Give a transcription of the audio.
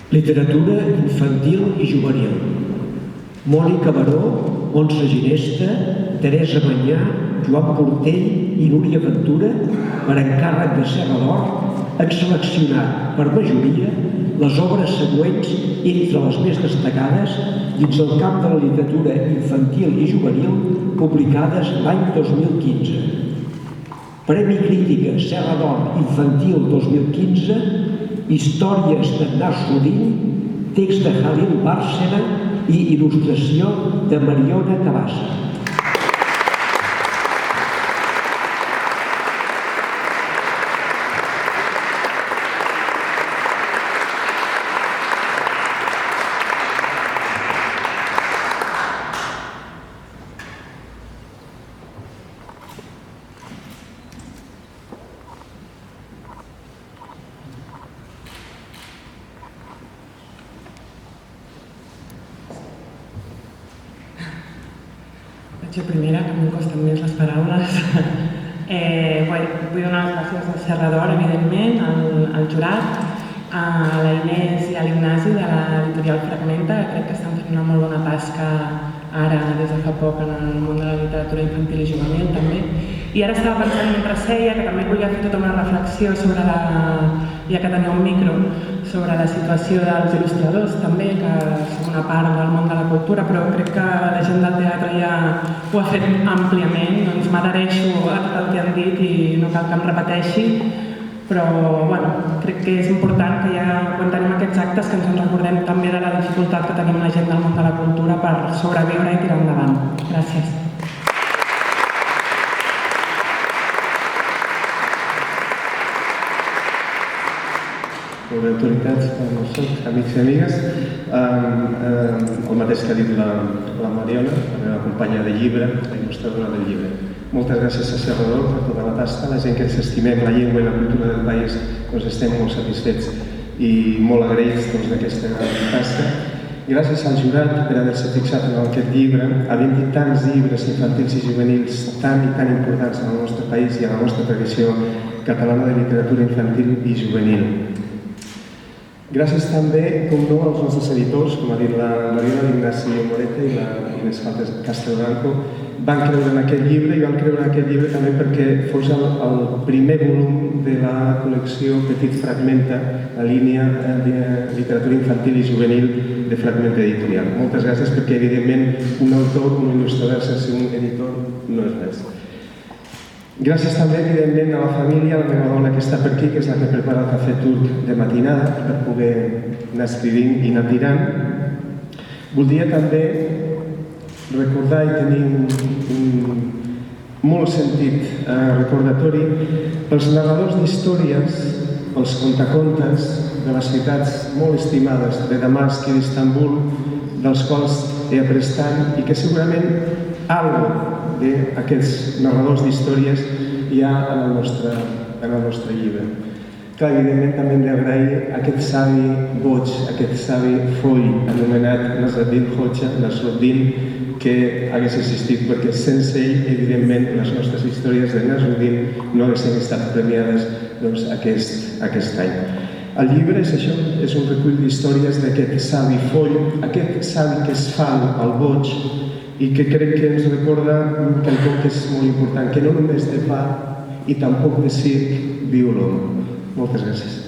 Literatura infantil i juvenil. Mònica Baró, Montse Ginesta, Teresa Mañà, Joan Portell i Núria Ventura, per encàrrec de Serra d'Or, han seleccionat per majoria les obres següents entre les més destacades dins el camp de la literatura infantil i juvenil publicades l'any 2015. Premi Crítica Serra d'Or Infantil 2015, històries de Nasruddin, text de Khalil Bárcena i il·lustració de Mariona Cabassa. Jo primera, que m'han costat més les paraules. Vull donar les gràcies al Serra d'Or, evidentment, al jurat, a la Inés i a l'Ignasi de l'editorial Fragmenta, que crec que estan fent una molt bona tasca ara, des de fa poc, en el món de la literatura infantil i juvenil, també. I ara estava pensant mentre seia que també volia fer tota una reflexió sobre ja que tenia un micro, sobre la situació dels il·lustradors també, que són una part del món de la cultura, però crec que la gent del teatre ja ho ha fet àmpliament, doncs m'adhereixo a tot el que han dit i no cal que em repeteixi, però crec que és important que ja quan tenim aquests actes que ens en recordem també de la dificultat que tenim la gent del món de la cultura per sobreviure i tirar endavant. Gràcies. Molt bé, autoritats, amics i amigues. El mateix que ha dit la Mariona, la meva companya de llibre, la il·lustradora del llibre. Moltes gràcies a Serra d'Or per tota la tasca. La gent que ens estimem la llengua i la cultura del país estem molt satisfets i molt agraïts d'aquesta tasca. Gràcies al jurat per haver-se fixat en aquest llibre, havent dit tants llibres infantils i juvenils tan i tan importants en el nostre país i en la nostra tradició catalana de literatura infantil i juvenil. Gràcies també, com no, als nostres editors, com ha dit la Mariona, l'Ignasi Moreta i la Inés Castelblanco, van creure en aquest llibre i van creure en aquest llibre també perquè fos el primer volum de la col·lecció Petit Fragmenta, la línia de literatura infantil i juvenil de Fragmenta Editorial. Moltes gràcies perquè, evidentment, un autor, un il·lustrador sense un editor no és res. Gràcies també, evidentment, a la família, a la meva dona que està per aquí, que és la que prepara el cafè turc de matinada per poder anar escrivint i anar tirant. Voldria també recordar i tenir un molt sentit recordatori pels narradors d'històries, pels contacontes de les ciutats molt estimades de Damasc i d'Istanbul, dels quals he après tant i que segurament alguna d'aquests narradors d'històries hi ha en el nostre llibre. Clar, evidentment també hem d'agrair aquest savi boig, aquest savi foll anomenat Nasruddin, que hagués existit, perquè sense ell, evidentment, les nostres històries de Nasruddin no haguessin estat premiades aquest any. El llibre és això, és un recull d'històries d'aquest savi foll, aquest savi que es fa al boig, i que crec que ens recorda quelcom que és molt important, que no només de pa i tampoc de circ viu l'home. Moltes gràcies.